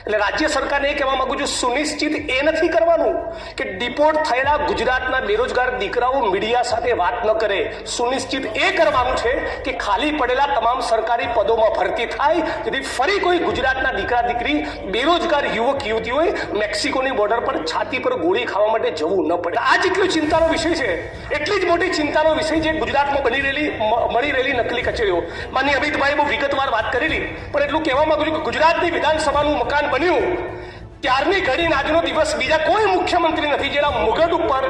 એટલે રાજ્ય સરકારને એ કહેવા માંગુ છું, સુનિશ્ચિત એ નથી કરવાનું કે ડિપોર્ટ થયેલા ગુજરાતના બેરોજગાર દીકરાઓ મીડિયા સાથે વાત ન કરે. સુનિશ્ચિત એ કરવાનું છે કે ખાલી પડેલા તમામ સરકારી પદોમાં ભરતી થાય, જેથી ફરી કોઈ ગુજરાતના દીકરા દીકરી બેરોજગાર યુવક યુવતીઓએ મેક્સિકોની બોર્ડર પર છાતી પર ગોળી ખાવા માટે જવું ન પડે. આ જેટલો ચિંતાનો વિષય છે, એટલી જ મોટી ચિંતાનો વિષય જે ગુજરાતમાં મળી રહેલી નકલી કચેરીઓ. માનનીય અમિતભાઈએ બહુ વિગતવાર વાત કરેલી, પણ એટલું કહેવા માંગુ છું કે ગુજરાતની વિધાનસભાનું મકાન બન્યું ત્યારની ઘડીને આજનો દિવસ બીજા કોઈ મુખ્યમંત્રી નથી જેના મુગટ ઉપર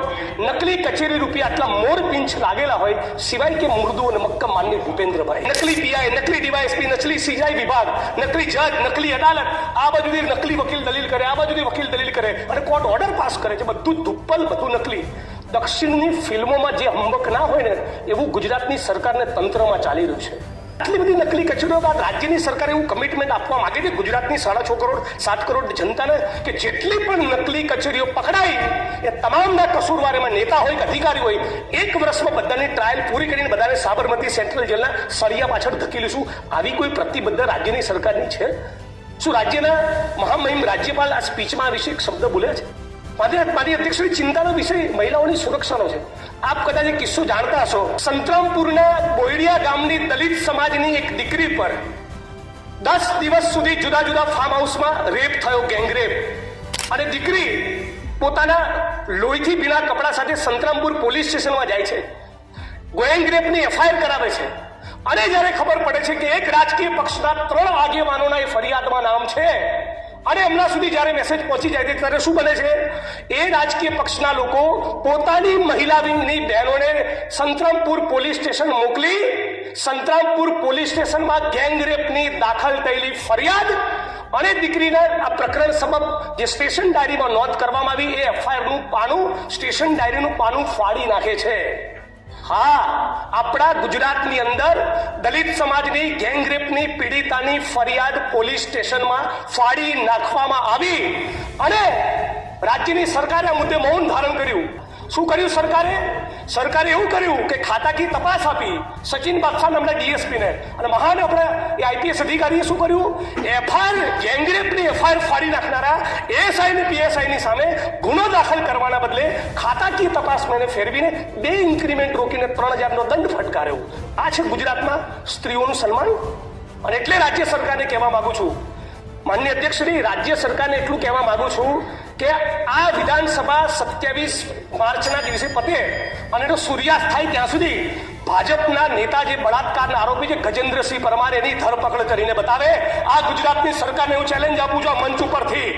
નકલી કચેરી રૂપિયા આટલા મોર પિંચ લાગેલા હોય, સિવાય કે મૃદુ અને મક્કમ માનની ભૂપેન્દ્રભાઈ. નકલી પીઆઈ, નકલી ડીવાયએસપી, નકલી સીઆઈ વિભાગ, નકલી જજ, નકલી અદાલત, આ બાજુથી નકલી વકીલ દલીલ કરે, આ બાજુથી વકીલ દલીલ કરે અને કોર્ટ ઓર્ડર પાસ કરે છે. બધું ધુપ્પલ, બધું નકલી. દક્ષિણની ફિલ્મોમાં જે હંબક ના હોય ને એવું ગુજરાતની સરકારને તંત્રમાં ચાલી રહ્યું છે. આટલી બધી નકલી કચેરીઓ બાદ રાજ્યની સરકાર એવું કમિટમેન્ટ આપવા માંગે છે ગુજરાતની 6.5 કરોડ 7 કરોડ જનતાને કે જેટલી પણ નકલી કચેરીઓ પકડાઈ એ તમામના કસૂરવાર, એમાં નેતા હોય કે અધિકારી હોય, 1 વર્ષમાં બધાની ટ્રાયલ પૂરી કરીને બધાને સાબરમતી સેન્ટ્રલ જેલના સળિયા પાછળ ધકેલીશું. આવી કોઈ પ્રતિબદ્ધ રાજ્યની સરકારની છે? શું રાજ્યના મહામહિમ રાજ્યપાલ આ સ્પીચમાં આ વિશે એક શબ્દ બોલ્યા છે? મારી અધ્યક્ષની ચિંતાનો વિષય મહિલાઓની સુરક્ષાનો છે. આપ કદાચ એક કિસ્સો જાણતા હશો. સંતરામપુરના બોયડિયા ગામની દલિત સમાજની એક દીકરી પર 10 દિવસ સુધી જુદા જુદા ફાર્મ હાઉસમાં રેપ થયો, ગેંગરેપ. અને દીકરી પોતાના લોહીથી ભીના કપડા સાથે સંતરામપુર પોલીસ સ્ટેશનમાં જાય છે, ગેંગરેપની એફઆઈઆર કરાવે છે. અને જ્યારે ખબર પડે છે કે એક રાજકીય પક્ષના 3 આગેવાનોના એ ફરિયાદમાં નામ છે અને એમના સુધી જ્યારે મેસેજ પહોંચી જાય છે ત્યારે શું બને છે? એ રાજકીય પક્ષના લોકો પોતાની મહિલા વિંગની બહેનોને સંતરામપુર પોલીસ સ્ટેશન મોકલી સંતરામપુર પોલીસ સ્ટેશનમાં ગેંગરેપની દાખલ થયેલી ફરિયાદ અને દીકરીના આ પ્રકરણ સબબ જે સ્ટેશન ડાયરીમાં નોંધ કરવામાં આવી એ એફઆઈઆરનું પાનું, સ્ટેશન ડાયરીનું પાનું ફાડી નાખે છે. હા, આપણા ગુજરાતની અંદર દલિત સમાજની ગેંગરેપની પીડિતાની ફરિયાદ પોલીસ સ્ટેશનમાં ફાડી નાખવામાં આવી અને રાજ્યની સરકારે આ મુદ્દે મૌન ધારણ કર્યું. શું કર્યું સરકારે? સરકારે એવું કર્યું કે ખાતાકી તપાસ આપી સચિન બાદશાહ નામના ડીએસપીને, અને મહાન આપણા એ આઈપીએસ અધિકારીએ શું કર્યું? એફઆઈઆર, ગેંગરેપની એફઆઈઆર ફાડી નાખનારા એએસઆઈ અને પીએસઆઈની સામે ગુનો દાખલ કરવાના બદલે ખાતાકી તપાસને ફેરવીને 2 ઇન્ક્રીમેન્ટ રોકીને 3000નો દંડ ફટકાર્યો. આ છે ગુજરાતમાં સ્ત્રીઓનું સન્માન. અને એટલે રાજ્ય સરકારને કહેવા માંગુ છું, માનનીય અધ્યક્ષશ્રી, રાજ્ય સરકારને એટલું કહેવા માંગુ છું કે આ વિધાનસભા 27 માર્ચના દિવસે પતે અને એનો સૂર્યાસ્ત થાય ત્યાં સુધી ભાજપના નેતા જે બળાત્કારના આરોપી છે ગજેન્દ્રસિંહ પરમાર, એની ધરપકડ કરીને બતાવે. આ ગુજરાતની સરકારને હું ચેલેન્જ આપું છું આ મંચ ઉપરથી.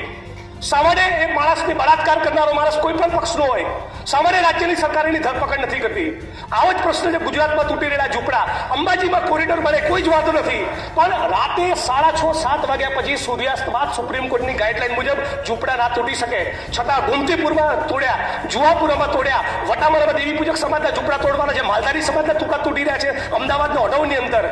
સામાન્ય એ માણસને બળાત્કાર કરનારો માણસ કોઈ પણ પક્ષનો હોય, સામાન્ય રાજ્યની સરકાર એની ધરપકડ નથી કરતી. આવો જ પ્રશ્ન છે ગુજરાતમાં તૂટી રહેલા ઝૂંપડા. અંબાજીમાં કોરિડોર બને, કોઈ જ વાંધો નથી, પણ રાતે 6:30-7 વાગ્યા પછી સૂર્યાસ્ત બાદ સુપ્રીમ કોર્ટની ગાઈડલાઈન મુજબ ઝૂંપડા ના તૂટી શકે, છતાં ગોમતીપુરમાં તોડ્યા, જુહાપુરામાં તોડ્યા, વટામણામાં દેવી પૂજક સમાજના ઝૂંપડા તોડવાના છે, માલધારી સમાજના ટુકડા તૂટી રહ્યા છે. અમદાવાદના અડવની અંદર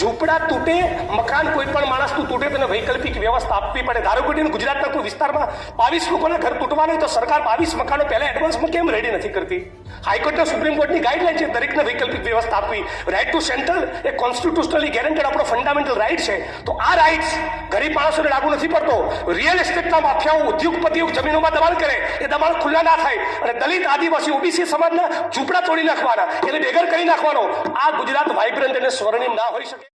ઝૂંપડા તૂટે, મકાન કોઈ પણ માણસનું તૂટે તેને વૈકલ્પિક વ્યવસ્થા આપવી પડે. ધારો કે ગુજરાતના કોઈ વિસ્તારમાં 22 લોકોના ઘર તૂટવાનું હોય તો સરકાર 22 મકાનો પહેલા એડવાન્સમાં કેમ રેડી નથી કરતી? હાઈકોર્ટના સુપ્રીમ કોર્ટની ગાઈડલાઈન છે દરેકને વૈકલ્પિક વ્યવસ્થા આપવી. Right to central a constitutionally guaranteed આપણો ફંડામેન્ટલ રાઇટ છે. તો આ રાઇટ્સ ગરીબ માણસોને લાગુ નથી પડતો. રિયલ એસ્ટેટના માફિયાઓ, ઉદ્યોગપતિઓ જમીનોમાં દબાણ કરે, એ દબાણ ખુલ્લા ના થાય અને દલિત, આદિવાસી, ઓબીસી સમાજના ઝૂંપડા તોડી નાખવાના, એને બેઘર કરી નાખવાનો. આ ગુજરાત વાઇબ્રન્ટ અને સ્વર્ણિમ ના હોઈ શકે.